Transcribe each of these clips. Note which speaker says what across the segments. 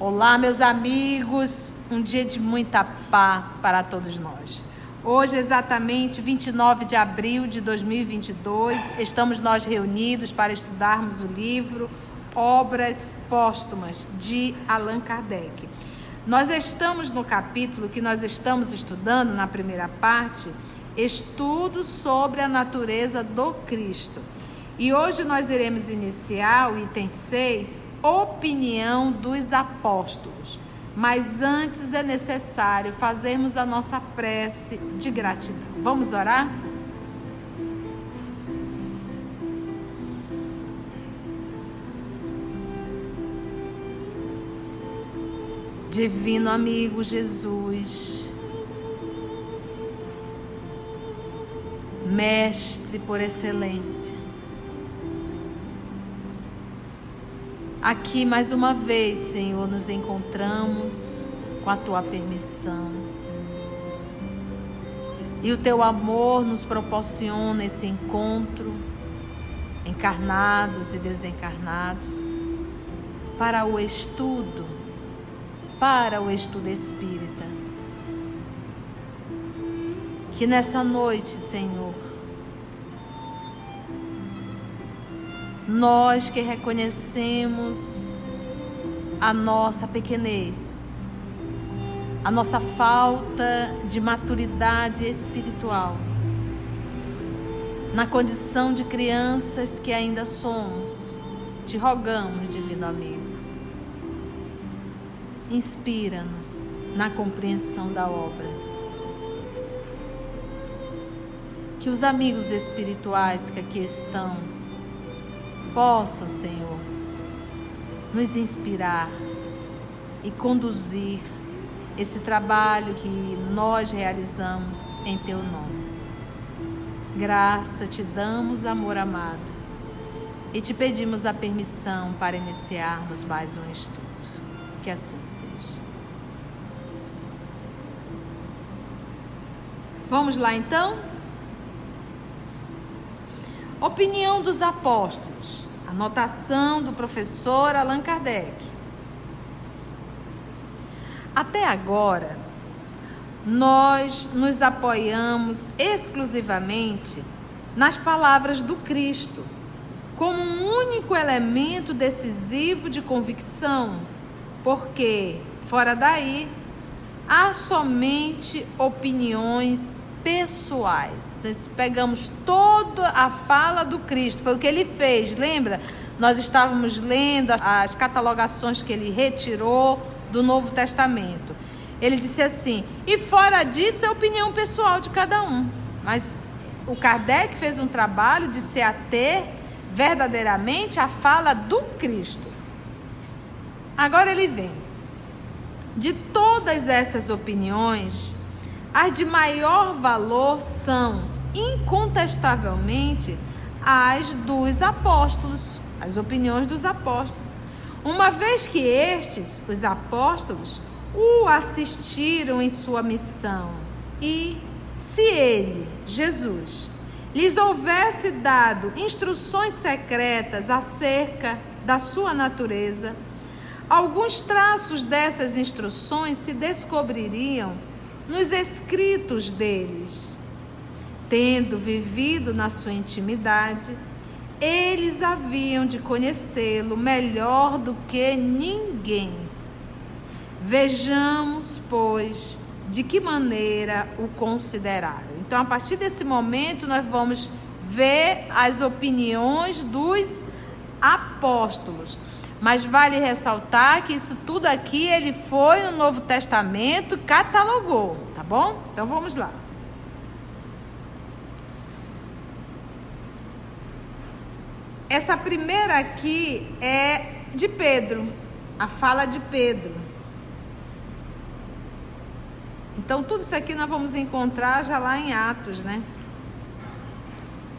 Speaker 1: Olá, meus amigos, um dia de muita paz para todos nós. Hoje, exatamente 29 de abril de 2022, estamos nós reunidos para estudarmos o livro Obras Póstumas, de Allan Kardec. Nós estamos no capítulo que nós estamos estudando, na primeira parte, estudo sobre a natureza do Cristo. E hoje nós iremos iniciar o item 6, opinião dos apóstolos. Mas antes é necessário fazermos a nossa prece de gratidão. Vamos orar? Divino amigo Jesus, mestre por excelência, aqui mais uma vez, Senhor, nos encontramos com a Tua permissão. E o Teu amor nos proporciona esse encontro, encarnados e desencarnados, para o estudo espírita. Que nessa noite, Senhor, nós que reconhecemos a nossa pequenez, a nossa falta de maturidade espiritual, na condição de crianças que ainda somos, te rogamos, divino amigo, inspira-nos na compreensão da obra. Que os amigos espirituais que aqui estão possam, Senhor, nos inspirar e conduzir esse trabalho que nós realizamos em Teu nome. Graça te damos, amor amado, e te pedimos a permissão para iniciarmos mais um estudo. Que assim seja. Vamos lá então? Opinião dos apóstolos. Anotação do professor Allan Kardec. Até agora, nós nos apoiamos exclusivamente nas palavras do Cristo, como um único elemento decisivo de convicção, porque, fora daí, há somente opiniões pessoais. Nós pegamos toda a fala do Cristo, foi o que ele fez, lembra? Nós estávamos lendo as catalogações que ele retirou do Novo Testamento. Ele disse assim, e fora disso é opinião pessoal de cada um. Mas o Kardec fez um trabalho de se ater verdadeiramente à fala do Cristo. Agora ele vem. De todas essas opiniões, as de maior valor são, incontestavelmente, as dos apóstolos, as opiniões dos apóstolos. Uma vez que estes, os apóstolos, o assistiram em sua missão e, se ele, Jesus, lhes houvesse dado instruções secretas acerca da sua natureza, alguns traços dessas instruções se descobririam nos escritos deles. Tendo vivido na sua intimidade, eles haviam de conhecê-lo melhor do que ninguém. Vejamos, pois, de que maneira o consideraram. Então, a partir desse momento, nós vamos ver as opiniões dos apóstolos. Mas vale ressaltar que isso tudo aqui, ele foi no Novo Testamento, catalogou, tá bom? Então vamos lá. Essa primeira aqui é de Pedro, a fala de Pedro. Então tudo isso aqui nós vamos encontrar já lá em Atos, né?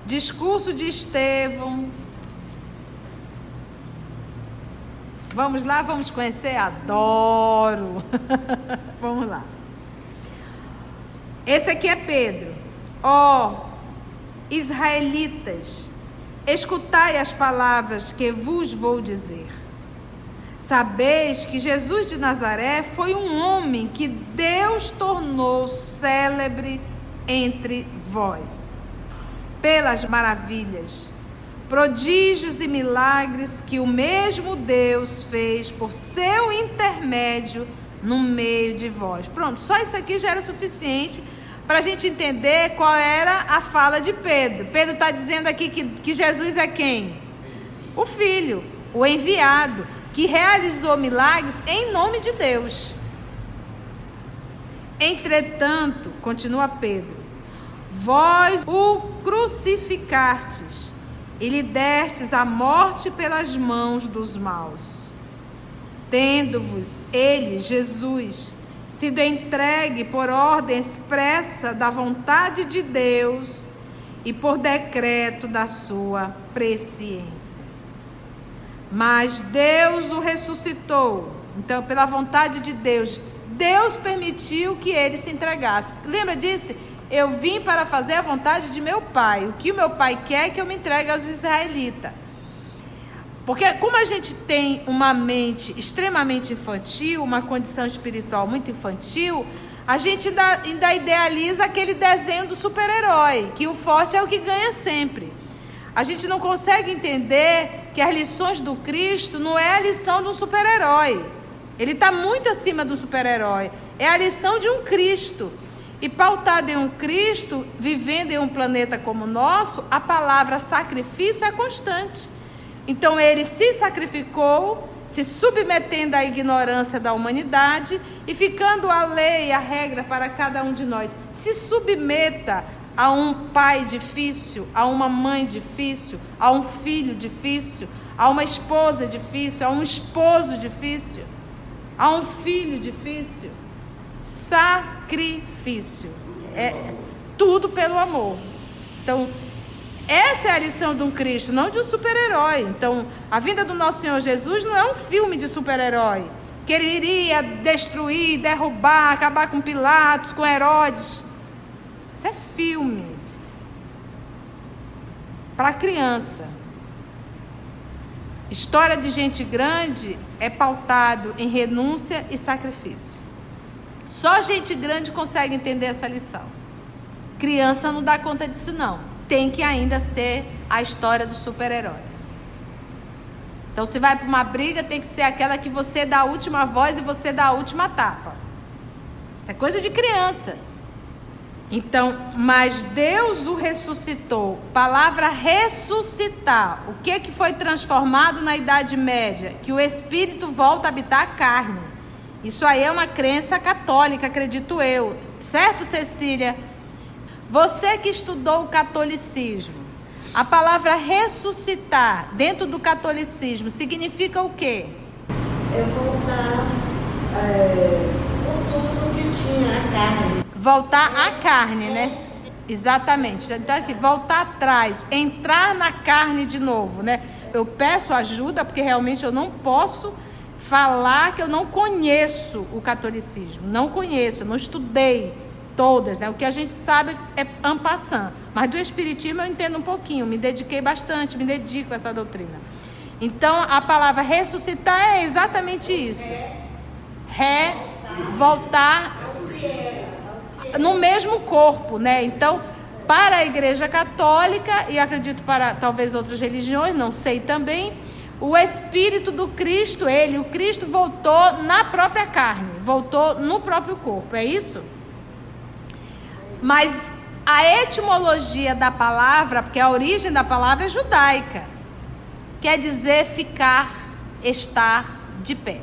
Speaker 1: Discurso de Estevão. Vamos lá, vamos conhecer? Adoro! Vamos lá. Esse aqui é Pedro. Ó, israelitas, escutai as palavras que vos vou dizer. Sabeis que Jesus de Nazaré foi um homem que Deus tornou célebre entre vós, pelas maravilhas, prodígios e milagres que o mesmo Deus fez por seu intermédio no meio de vós. Pronto, só isso aqui já era suficiente para a gente entender qual era a fala de Pedro. Pedro está dizendo aqui que Jesus é quem? O Filho, o enviado, que realizou milagres em nome de Deus. Entretanto, continua Pedro, vós o crucificastes e lhe destes a morte pelas mãos dos maus, tendo-vos ele, Jesus, sido entregue por ordem expressa da vontade de Deus e por decreto da sua presciência. Mas Deus o ressuscitou. Então, pela vontade de Deus, Deus permitiu que ele se entregasse. Lembra disso? Eu vim para fazer a vontade de meu Pai. O que o meu Pai quer é que eu me entregue aos israelitas. Porque como a gente tem uma mente extremamente infantil, uma condição espiritual muito infantil, a gente ainda idealiza aquele desenho do super-herói, que o forte é o que ganha sempre. A gente não consegue entender que as lições do Cristo não é a lição de um super-herói. Ele está muito acima do super-herói. É a lição de um Cristo. E pautado em um Cristo, vivendo em um planeta como o nosso, a palavra sacrifício é constante. Então ele se sacrificou, se submetendo à ignorância da humanidade e ficando a lei, a regra para cada um de nós. Se submeta a um pai difícil, a uma mãe difícil, a um filho difícil, a uma esposa difícil, a um esposo difícil, a um filho difícil. Sacrifício. É tudo pelo amor. Então, essa é a lição de um Cristo, não de um super-herói. Então, a vinda do nosso Senhor Jesus não é um filme de super-herói, que ele iria destruir, derrubar, acabar com Pilatos, com Herodes. Isso é filme para criança. História de gente grande é pautado em renúncia e sacrifício. Só gente grande consegue entender essa lição. Criança não dá conta disso não. Tem que ainda ser a história do super-herói. Então, se vai para uma briga, tem que ser aquela que você dá a última voz e você dá a última tapa. Isso é coisa de criança. Então, mas Deus o ressuscitou. Palavra ressuscitar. O que foi transformado na Idade Média? Que o Espírito volta a habitar a carne. Isso aí é uma crença católica, acredito eu. Certo, Cecília? Você que estudou o catolicismo, a palavra ressuscitar dentro do catolicismo significa o quê?
Speaker 2: É voltar com tudo que tinha a carne.
Speaker 1: Voltar à carne, né? Exatamente. Então, aqui, voltar atrás, entrar na carne de novo, né? Eu peço ajuda porque realmente eu não posso falar que eu não conheço o catolicismo. Não conheço, eu não estudei todas, né? O que a gente sabe é en passant. Mas do espiritismo eu entendo um pouquinho, me dediquei bastante, me dedico a essa doutrina. Então, a palavra ressuscitar é exatamente isso. Voltar no mesmo corpo, né? Então, para a Igreja Católica, e acredito para talvez outras religiões, não sei também, o Espírito do Cristo, o Cristo voltou na própria carne, voltou no próprio corpo, é isso? Mas a etimologia da palavra, porque a origem da palavra é judaica, quer dizer ficar, estar de pé.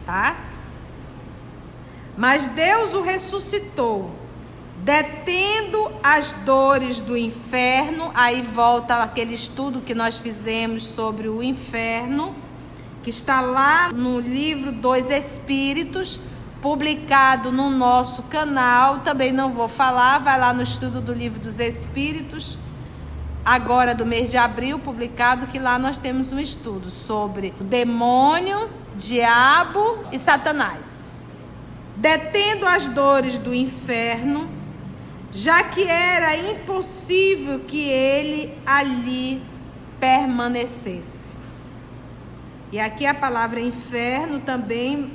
Speaker 1: Tá? Mas Deus o ressuscitou, detendo as dores do inferno. Aí volta aquele estudo que nós fizemos sobre o inferno, que está lá no livro dos Espíritos, publicado no nosso canal. Também não vou falar, vai lá no estudo do livro dos Espíritos, agora do mês de abril, publicado, que lá nós temos um estudo sobre o demônio, diabo e Satanás. Detendo as dores do inferno, já que era impossível que ele ali permanecesse. E aqui a palavra inferno também,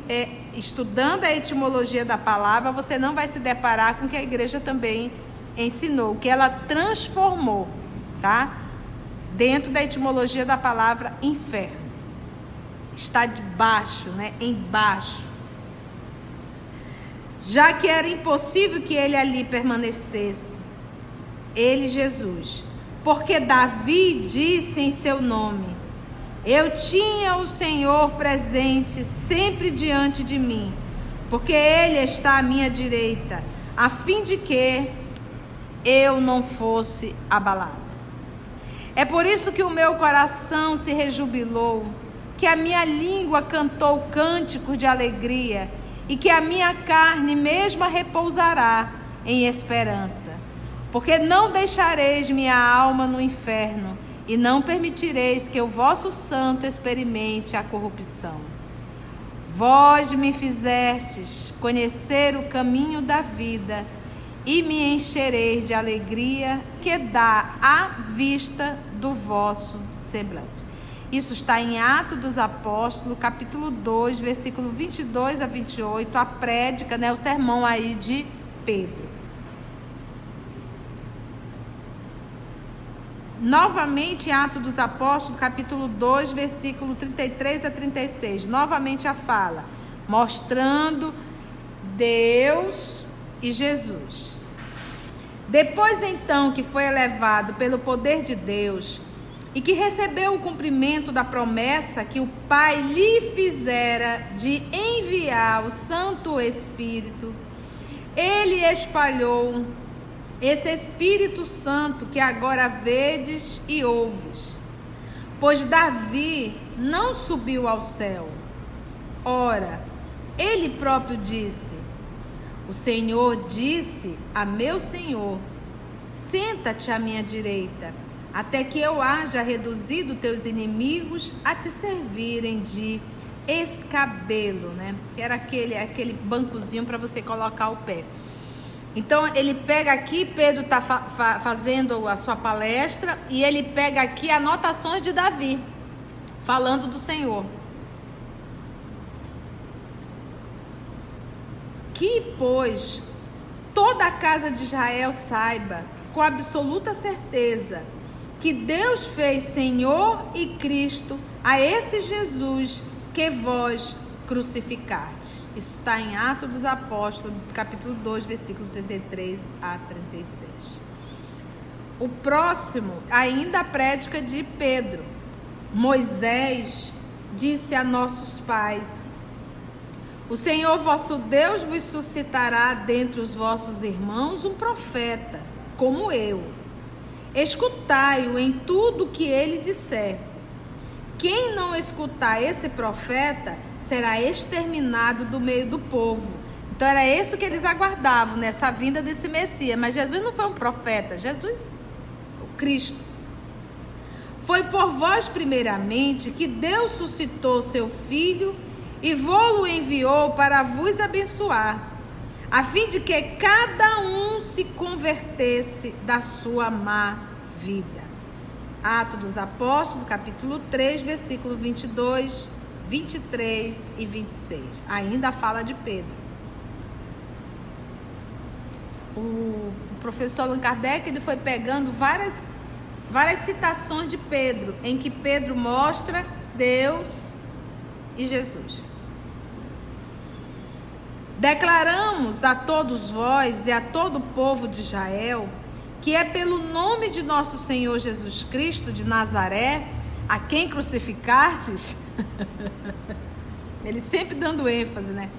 Speaker 1: estudando a etimologia da palavra, você não vai se deparar com o que a igreja também ensinou, que ela transformou, tá? Dentro da etimologia da palavra inferno. Está debaixo, né? Embaixo. Já que era impossível que ele ali permanecesse, ele, Jesus, porque Davi disse em seu nome: eu tinha o Senhor presente sempre diante de mim, porque ele está à minha direita, a fim de que eu não fosse abalado. É por isso que o meu coração se rejubilou, que a minha língua cantou cânticos de alegria, e que a minha carne mesma repousará em esperança. Porque não deixareis minha alma no inferno, e não permitireis que o vosso santo experimente a corrupção. Vós me fizestes conhecer o caminho da vida, e me enchereis de alegria que dá à vista do vosso semblante. Isso está em Atos dos Apóstolos, capítulo 2, versículo 22 a 28, a prédica, né, o sermão aí de Pedro. Novamente, Atos dos Apóstolos, capítulo 2, versículo 33 a 36. Novamente a fala, mostrando Deus e Jesus. Depois então que foi elevado pelo poder de Deus e que recebeu o cumprimento da promessa que o Pai lhe fizera de enviar o Santo Espírito, ele espalhou esse Espírito Santo que agora vedes e ouves. Pois Davi não subiu ao céu. Ora, ele próprio disse: o Senhor disse a meu Senhor: senta-te à minha direita, até que eu haja reduzido teus inimigos a te servirem de escabelo, né? Que era aquele bancozinho para você colocar o pé. Então ele pega aqui, Pedro está fazendo a sua palestra, e ele pega aqui anotações de Davi, falando do Senhor. Que, pois, toda a casa de Israel saiba, com absoluta certeza, que Deus fez Senhor e Cristo a esse Jesus que vós crucificastes. Isso está em Atos dos Apóstolos, capítulo 2, versículo 33 a 36. O próximo, ainda a prédica de Pedro. Moisés disse a nossos pais: o Senhor vosso Deus vos suscitará dentre os vossos irmãos um profeta, como eu. Escutai-o em tudo que ele disser. Quem não escutar esse profeta será exterminado do meio do povo. Então era isso que eles aguardavam, nessa vinda desse Messias. Mas Jesus não foi um profeta, Jesus, o Cristo. Foi por vós primeiramente que Deus suscitou seu Filho e vô-lo enviou para vos abençoar, a fim de que cada um se convertesse da sua má vida. Atos dos Apóstolos, capítulo 3, versículo 22, 23 e 26. Ainda fala de Pedro. O professor Allan Kardec, ele foi pegando várias citações de Pedro, em que Pedro mostra Deus e Jesus. Declaramos a todos vós e a todo o povo de Israel que é pelo nome de nosso Senhor Jesus Cristo de Nazaré, a quem crucificastes, ele sempre dando ênfase, né?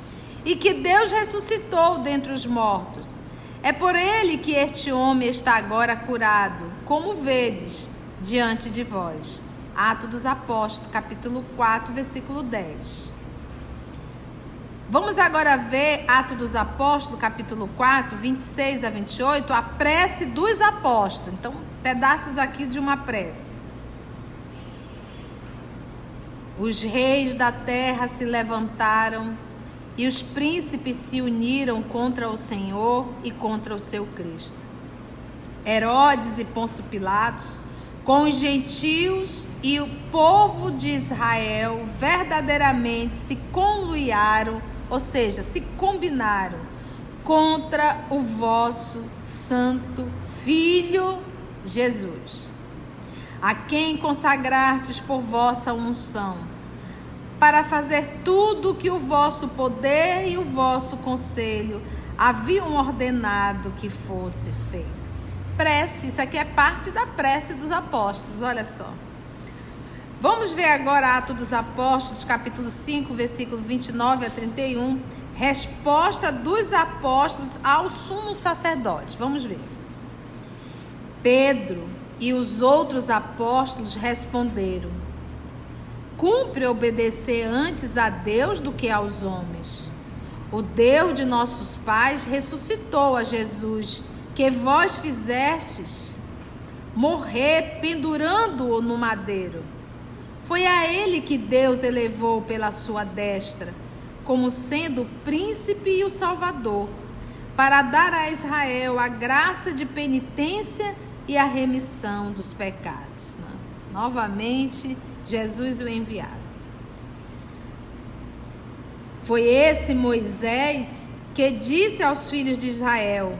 Speaker 1: E que Deus ressuscitou dentre os mortos. É por ele que este homem está agora curado, como vedes diante de vós. Atos dos Apóstolos, capítulo 4, versículo 10. Vamos agora ver Atos dos Apóstolos, capítulo 4, 26 a 28, a prece dos apóstolos. Então, pedaços aqui de uma prece. Os reis da terra se levantaram e os príncipes se uniram contra o Senhor e contra o seu Cristo. Herodes e Pôncio Pilatos, com os gentios e o povo de Israel verdadeiramente se conluiaram, ou seja, se combinaram contra o vosso santo Filho Jesus, a quem consagrastes por vossa unção, para fazer tudo o que o vosso poder e o vosso conselho haviam ordenado que fosse feito. Prece, isso aqui é parte da prece dos apóstolos, olha só. Vamos ver agora Atos dos Apóstolos, capítulo 5, versículo 29 a 31, resposta dos apóstolos ao sumo sacerdote. Vamos ver. Pedro e os outros apóstolos responderam: cumpre obedecer antes a Deus do que aos homens. O Deus de nossos pais ressuscitou a Jesus, que vós fizestes morrer pendurando-o no madeiro. Foi a ele que Deus elevou pela sua destra, como sendo o príncipe e o salvador, para dar a Israel a graça de penitência e a remissão dos pecados. Novamente, Jesus o enviado. Foi esse Moisés que disse aos filhos de Israel: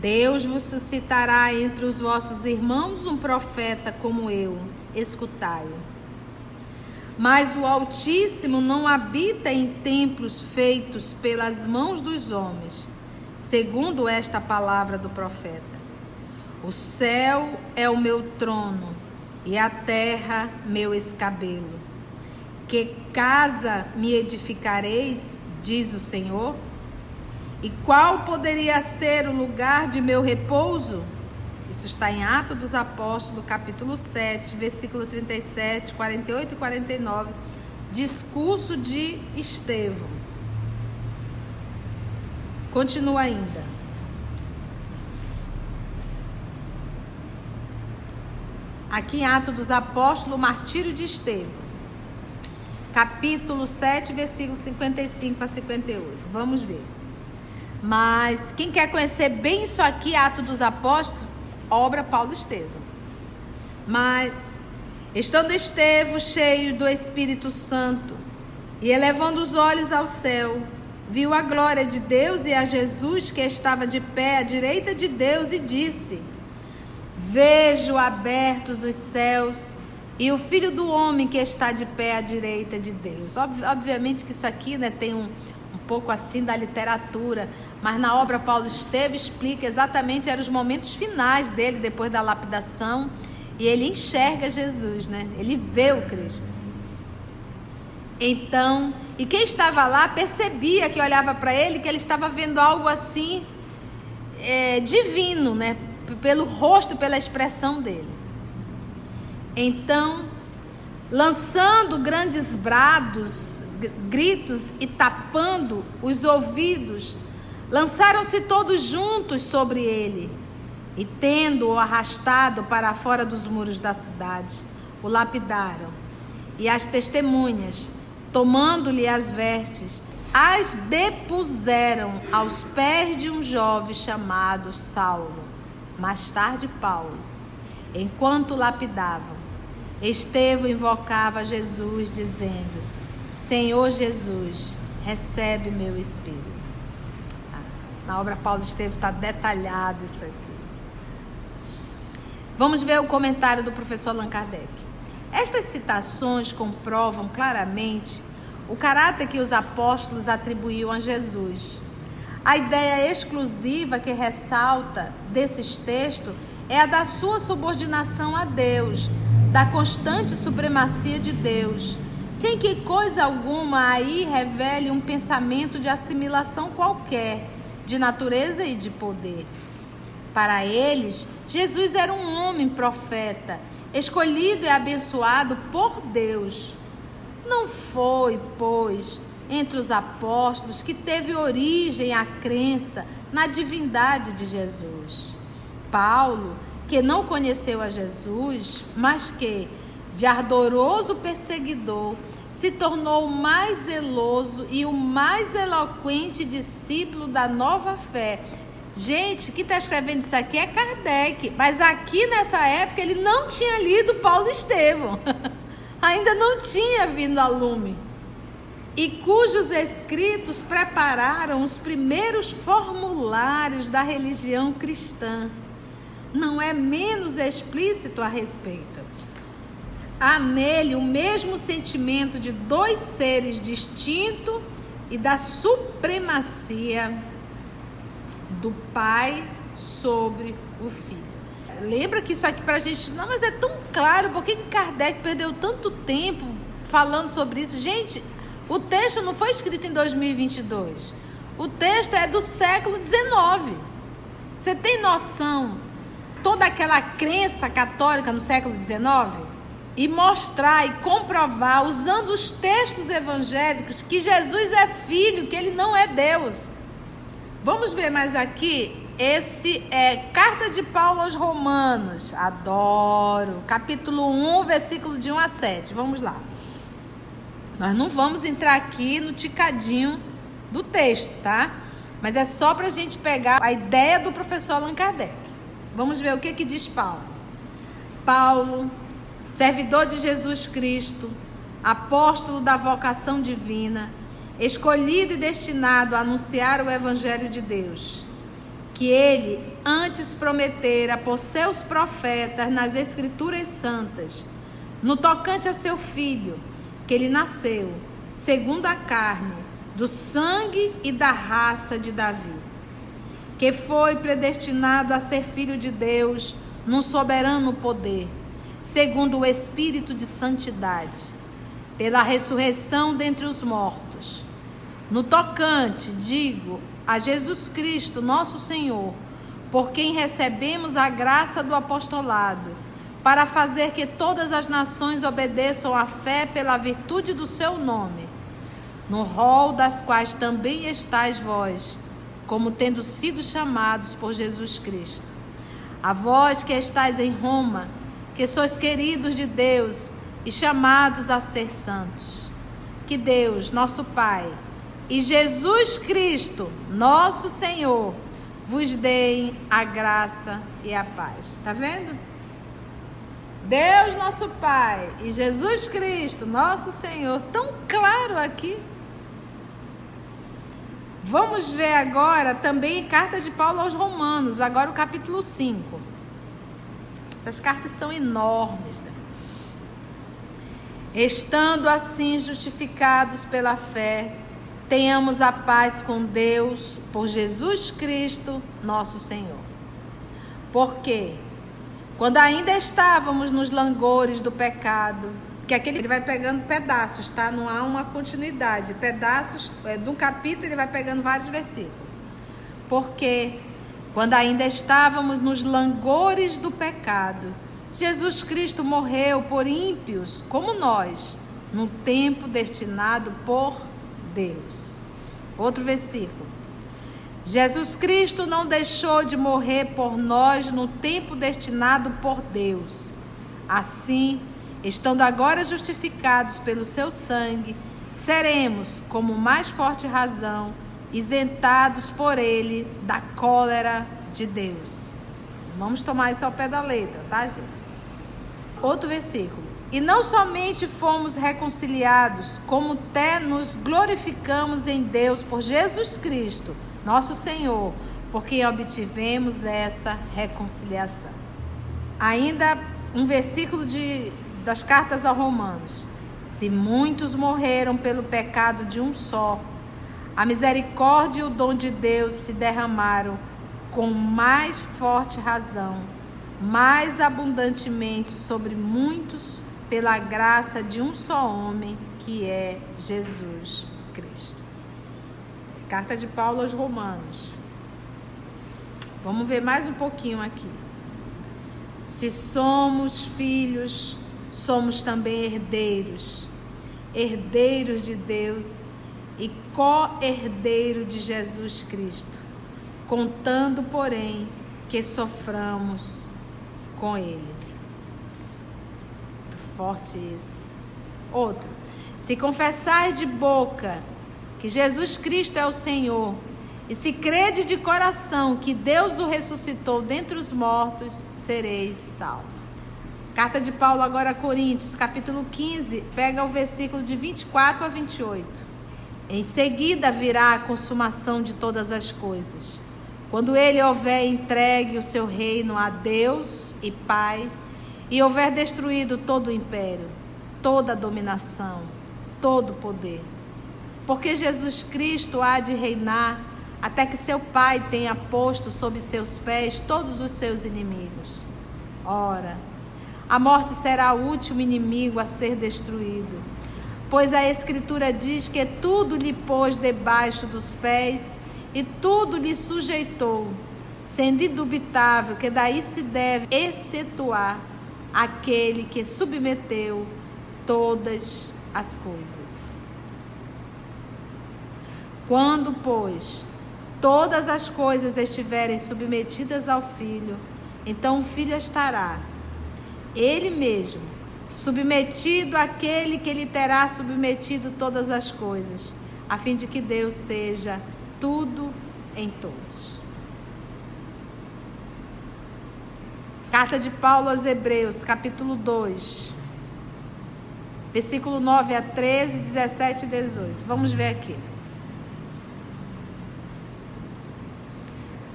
Speaker 1: Deus vos suscitará entre os vossos irmãos um profeta como eu, escutai-o. Mas o Altíssimo não habita em templos feitos pelas mãos dos homens, segundo esta palavra do profeta. O céu é o meu trono e a terra meu escabelo. Que casa me edificareis, diz o Senhor? E qual poderia ser o lugar de meu repouso? Isso está em Atos dos Apóstolos, capítulo 7, versículo 37, 48 e 49. Discurso de Estevão. Continua ainda. Aqui em Atos dos Apóstolos, o martírio de Estevão. Capítulo 7, versículo 55 a 58. Vamos ver. Mas quem quer conhecer bem isso aqui, Atos dos Apóstolos, obra Paulo Estevão. Mas, estando Estevão cheio do Espírito Santo e elevando os olhos ao céu, viu a glória de Deus e a Jesus que estava de pé à direita de Deus e disse: vejo abertos os céus e o Filho do Homem que está de pé à direita de Deus. Obviamente que isso aqui, tem um pouco assim da literatura, mas na obra Paulo Estevão explica exatamente, eram os momentos finais dele, depois da lapidação, e ele enxerga Jesus, ele vê o Cristo. Então, e quem estava lá percebia, que olhava para ele, que ele estava vendo algo assim, divino, pelo rosto, pela expressão dele. Então, lançando grandes brados, gritos e tapando os ouvidos, lançaram-se todos juntos sobre ele e, tendo-o arrastado para fora dos muros da cidade, o lapidaram. E as testemunhas, tomando-lhe as vestes, as depuseram aos pés de um jovem chamado Saulo, mais tarde Paulo. Enquanto lapidavam, Estevão invocava Jesus, dizendo: Senhor Jesus, recebe meu espírito. Na obra Paulo Estevão está detalhado isso aqui. Vamos ver o comentário do professor Allan Kardec. Estas citações comprovam claramente o caráter que os apóstolos atribuíam a Jesus. A ideia exclusiva que ressalta desses textos é a da sua subordinação a Deus, da constante supremacia de Deus, sem que coisa alguma aí revele um pensamento de assimilação qualquer, de natureza e de poder. Para eles, Jesus era um homem profeta, escolhido e abençoado por Deus. Não foi, pois, entre os apóstolos que teve origem a crença na divindade de Jesus. Paulo, que não conheceu a Jesus, mas que, de ardoroso perseguidor, se tornou o mais zeloso e o mais eloquente discípulo da nova fé, Gente, quem está escrevendo isso aqui é Kardec, mas aqui nessa época ele não tinha lido Paulo Estevão, ainda não tinha vindo a lume, e cujos escritos prepararam os primeiros formulários da religião cristã. Não é menos explícito a respeito. Há nele o mesmo sentimento de dois seres distintos e da supremacia do Pai sobre o Filho. Lembra que isso aqui pra gente, não, mas é tão claro, por que Kardec perdeu tanto tempo falando sobre isso? Gente, o texto não foi escrito em 2022, o texto é do século XIX. Você tem noção toda aquela crença católica no século XIX? E mostrar e comprovar, usando os textos evangélicos, que Jesus é filho, que ele não é Deus. Vamos ver mais aqui. Esse é Carta de Paulo aos Romanos. Adoro. Capítulo 1, versículo de 1 a 7. Vamos lá. Nós não vamos entrar aqui no ticadinho do texto, tá? Mas é só para a gente pegar a ideia do professor Allan Kardec. Vamos ver o que diz Paulo. Paulo, servidor de Jesus Cristo, apóstolo da vocação divina, escolhido e destinado a anunciar o Evangelho de Deus, que ele antes prometera por seus profetas nas Escrituras Santas, no tocante a seu Filho, que ele nasceu, segundo a carne, do sangue e da raça de Davi, que foi predestinado a ser Filho de Deus, num soberano poder, segundo o Espírito de santidade, pela ressurreição dentre os mortos, no tocante, digo, a Jesus Cristo, nosso Senhor, por quem recebemos a graça do apostolado, para fazer que todas as nações obedeçam à fé pela virtude do seu nome, no rol das quais também estáis vós, como tendo sido chamados por Jesus Cristo. A vós que estáis em Roma, que sois queridos de Deus e chamados a ser santos. Que Deus, nosso Pai, e Jesus Cristo, nosso Senhor, vos deem a graça e a paz. Está vendo? Deus, nosso Pai, e Jesus Cristo, nosso Senhor, tão claro aqui. Vamos ver agora também a carta de Paulo aos Romanos, agora o capítulo 5. Essas cartas são enormes, né? Estando assim justificados pela fé, tenhamos a paz com Deus por Jesus Cristo, nosso Senhor. Porque, quando ainda estávamos nos langores do pecado, que aquele ele vai pegando pedaços, tá? Não há uma continuidade. Pedaços de um capítulo, ele vai pegando vários versículos. Porque, quando ainda estávamos nos langores do pecado, Jesus Cristo morreu por ímpios como nós, no tempo destinado por Deus. Outro versículo. Jesus Cristo não deixou de morrer por nós no tempo destinado por Deus. Assim, estando agora justificados pelo seu sangue, seremos, como mais forte razão, isentados por ele da cólera de Deus. Vamos tomar isso ao pé da letra, tá, gente? Outro versículo. E não somente fomos reconciliados, como até nos glorificamos em Deus por Jesus Cristo, nosso Senhor, por quem obtivemos essa reconciliação. Ainda um versículo das cartas aos Romanos. Se muitos morreram pelo pecado de um só, a misericórdia e o dom de Deus se derramaram com mais forte razão, mais abundantemente sobre muitos, pela graça de um só homem, que é Jesus Cristo. Carta de Paulo aos Romanos. Vamos ver mais um pouquinho aqui. Se somos filhos, somos também herdeiros, herdeiros de Deus e co-herdeiro de Jesus Cristo, contando, porém, que soframos com Ele. Muito forte isso. Outro. Se confessar de boca que Jesus Cristo é o Senhor E se crede de coração que Deus o ressuscitou dentre os mortos, sereis salvos. Carta de Paulo agora a Coríntios, capítulo 15, pega o versículo de 24 a 28. Em seguida virá a consumação de todas as coisas, quando ele houver entregue o seu reino a Deus e Pai, e houver destruído todo o império, toda a dominação, todo o poder. Porque Jesus Cristo há de reinar até que seu Pai tenha posto sob seus pés todos os seus inimigos. Ora, a morte será o último inimigo a ser destruído, pois a Escritura diz que tudo lhe pôs debaixo dos pés e tudo lhe sujeitou, sendo indubitável que daí se deve excetuar aquele que submeteu todas as coisas. Quando, pois, todas as coisas estiverem submetidas ao Filho, então o Filho estará, ele mesmo, submetido àquele que lhe terá submetido todas as coisas, a fim de que Deus seja tudo em todos. Carta de Paulo aos Hebreus, capítulo 2, versículo 9 a 13, 17 e 18. Vamos ver aqui.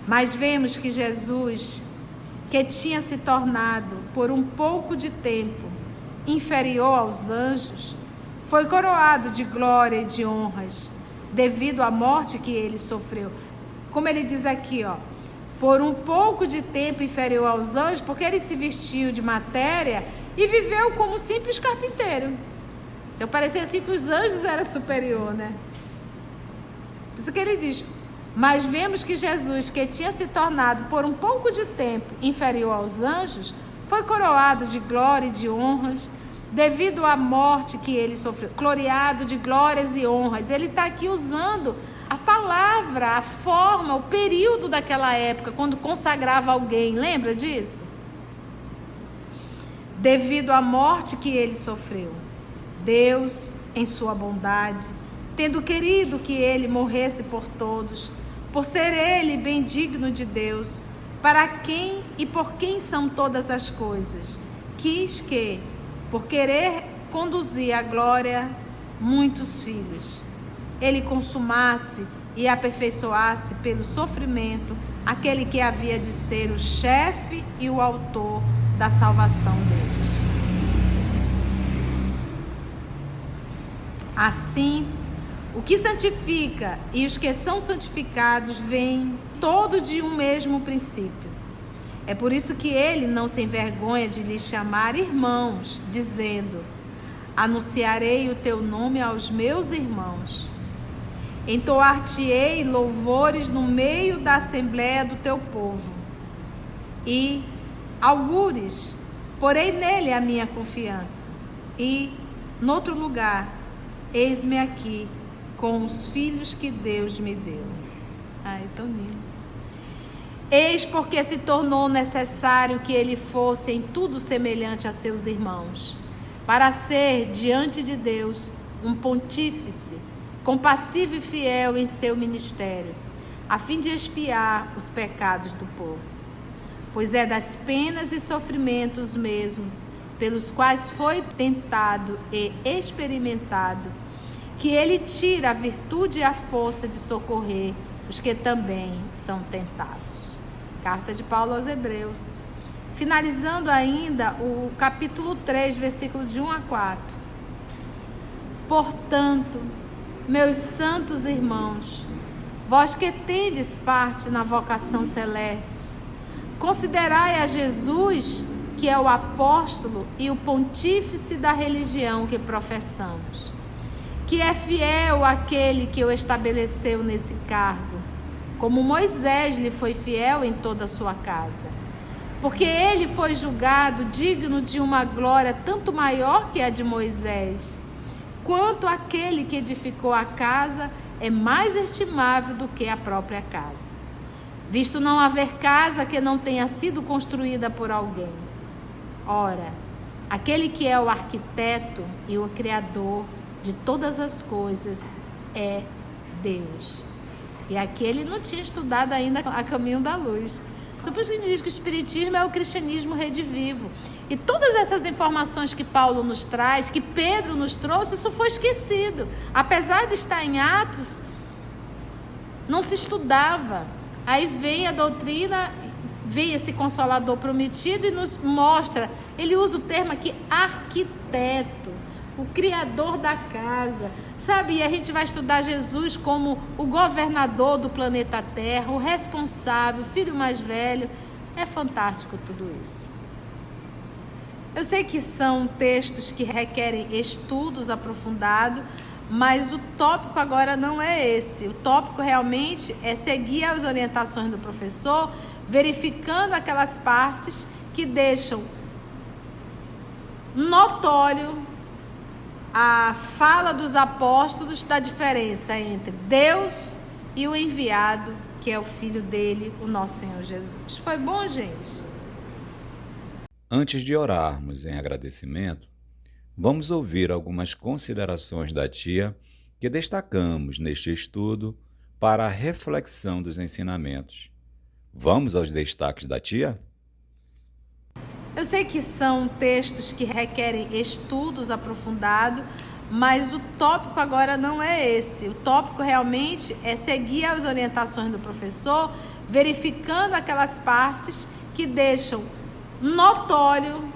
Speaker 1: Mas vemos que Jesus, que tinha se tornado por um pouco de tempo inferior aos anjos, foi coroado de glória e de honras, devido à morte que ele sofreu. Como ele diz aqui, por um pouco de tempo inferior aos anjos, porque ele se vestiu de matéria e viveu como um simples carpinteiro. Então parecia assim que os anjos eram superior, né? Por isso que ele diz: mas vemos que Jesus, que tinha se tornado por um pouco de tempo inferior aos anjos, foi coroado de glória e de honras, devido à morte que ele sofreu. Gloriado de glórias e honras. Ele está aqui usando a palavra, a forma, o período daquela época, quando consagrava alguém. Lembra disso? Devido à morte que ele sofreu. Deus, em sua bondade, tendo querido que ele morresse por todos, por ser ele bem digno de Deus, para quem e por quem são todas as coisas, quis que, por querer conduzir à glória muitos filhos, ele consumasse e aperfeiçoasse pelo sofrimento aquele que havia de ser o chefe e o autor da salvação deles. Assim, o que santifica e os que são santificados vêm todos de um mesmo princípio. É por isso que ele não se envergonha de lhes chamar irmãos, dizendo: anunciarei o teu nome aos meus irmãos. Entoar-te-ei louvores no meio da assembléia do teu povo. E, algures, porei nele a minha confiança. E, noutro lugar, eis-me aqui, com os filhos que Deus me deu. Ai, tão lindo. Eis porque se tornou necessário que ele fosse em tudo semelhante a seus irmãos, para ser, diante de Deus, um pontífice, compassivo e fiel em seu ministério, a fim de expiar os pecados do povo. Pois é das penas e sofrimentos mesmos, pelos quais foi tentado e experimentado, que ele tira a virtude e a força de socorrer os que também são tentados. Carta de Paulo aos Hebreus. Finalizando ainda o capítulo 3, versículo de 1 a 4. Portanto, meus santos irmãos, vós que tendes parte na vocação celeste, considerai a Jesus, que é o apóstolo e o pontífice da religião que professamos, que é fiel àquele que o estabeleceu nesse cargo, como Moisés lhe foi fiel em toda a sua casa. Porque ele foi julgado digno de uma glória tanto maior que a de Moisés, quanto aquele que edificou a casa é mais estimável do que a própria casa, visto não haver casa que não tenha sido construída por alguém. Ora, aquele que é o arquiteto e o criador de todas as coisas é Deus. E aqui ele não tinha estudado ainda a Caminho da Luz. Por isso que diz que o Espiritismo é o cristianismo redivivo. E todas essas informações que Paulo nos traz, que Pedro nos trouxe, isso foi esquecido. Apesar de estar em Atos, não se estudava. Aí vem a doutrina, vem esse Consolador prometido e nos mostra. Ele usa o termo aqui, arquiteto, o criador da casa. Sabe, e a gente vai estudar Jesus como o governador do planeta Terra, o responsável, o filho mais velho. É fantástico tudo isso. Eu sei que são textos que requerem estudos aprofundados, mas o tópico agora não é esse. O tópico realmente é seguir as orientações do professor, verificando aquelas partes que deixam notório a fala dos apóstolos da diferença entre Deus e o enviado, que é o Filho dele, o nosso Senhor Jesus. Foi bom, gente?
Speaker 3: Antes de orarmos em agradecimento, vamos ouvir algumas considerações da tia que destacamos neste estudo para a reflexão dos ensinamentos. Vamos aos destaques da tia?
Speaker 1: Eu sei que são textos que requerem estudos aprofundados, mas o tópico agora não é esse. O tópico realmente é seguir as orientações do professor, verificando aquelas partes que deixam notório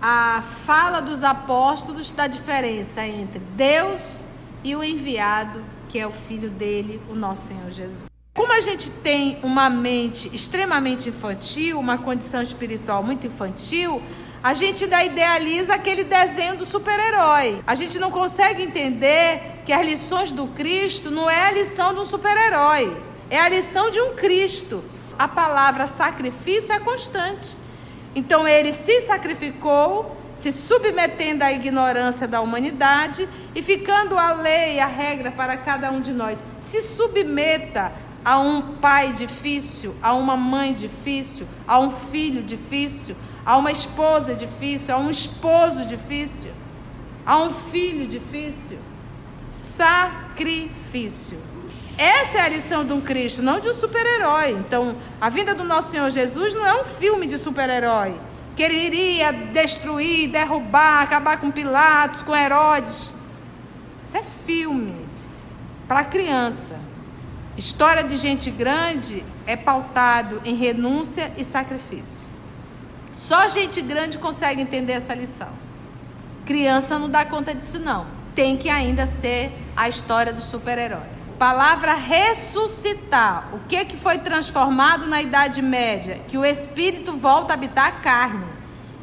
Speaker 1: a fala dos apóstolos da diferença entre Deus e o enviado, que é o Filho dele, o nosso Senhor Jesus. Como a gente tem uma mente extremamente infantil, uma condição espiritual muito infantil, a gente ainda idealiza aquele desenho do super-herói. A gente não consegue entender que as lições do Cristo não é a lição de um super-herói, é a lição de um Cristo. A palavra sacrifício é constante. Então ele se sacrificou, se submetendo à ignorância da humanidade e ficando a lei, a regra para cada um de nós. Se submeta a um pai difícil, a uma mãe difícil, a um filho difícil, a uma esposa difícil, a um esposo difícil, a um filho difícil. Sacrifício. Essa é a lição de um Cristo, não de um super-herói. Então, a vinda do nosso Senhor Jesus não é um filme de super-herói, que ele iria destruir, derrubar, acabar com Pilatos, com Herodes. Isso é filme para criança. História de gente grande é pautado em renúncia e sacrifício. Só gente grande consegue entender essa lição. Criança não dá conta disso, não. Tem que ainda ser a história do super-herói. Palavra ressuscitar. O que foi transformado na Idade Média? Que o espírito volta a habitar a carne.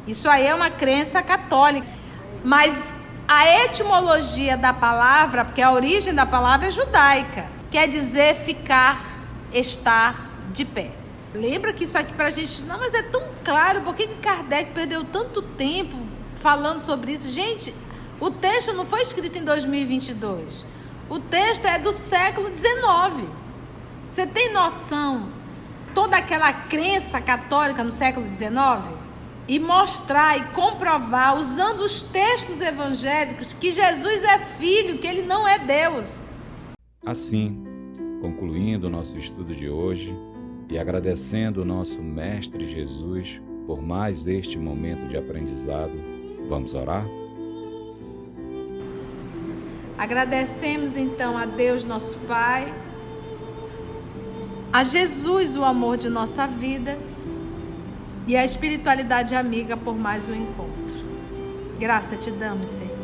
Speaker 1: Isso aí é uma crença católica. Mas a etimologia da palavra, porque a origem da palavra é judaica, quer dizer ficar, estar de pé. Lembra que isso aqui pra gente, não, mas é tão claro, por que Kardec perdeu tanto tempo falando sobre isso? Gente, o texto não foi escrito em 2022. O texto é do século XIX. Você tem noção? Toda aquela crença católica no século XIX? E mostrar e comprovar, usando os textos evangélicos, que Jesus é filho, que ele não é Deus.
Speaker 3: Assim, concluindo o nosso estudo de hoje e agradecendo o nosso Mestre Jesus por mais este momento de aprendizado, vamos orar?
Speaker 1: Agradecemos então a Deus nosso Pai, a Jesus o amor de nossa vida e a espiritualidade amiga por mais um encontro. Graça te damos, Senhor.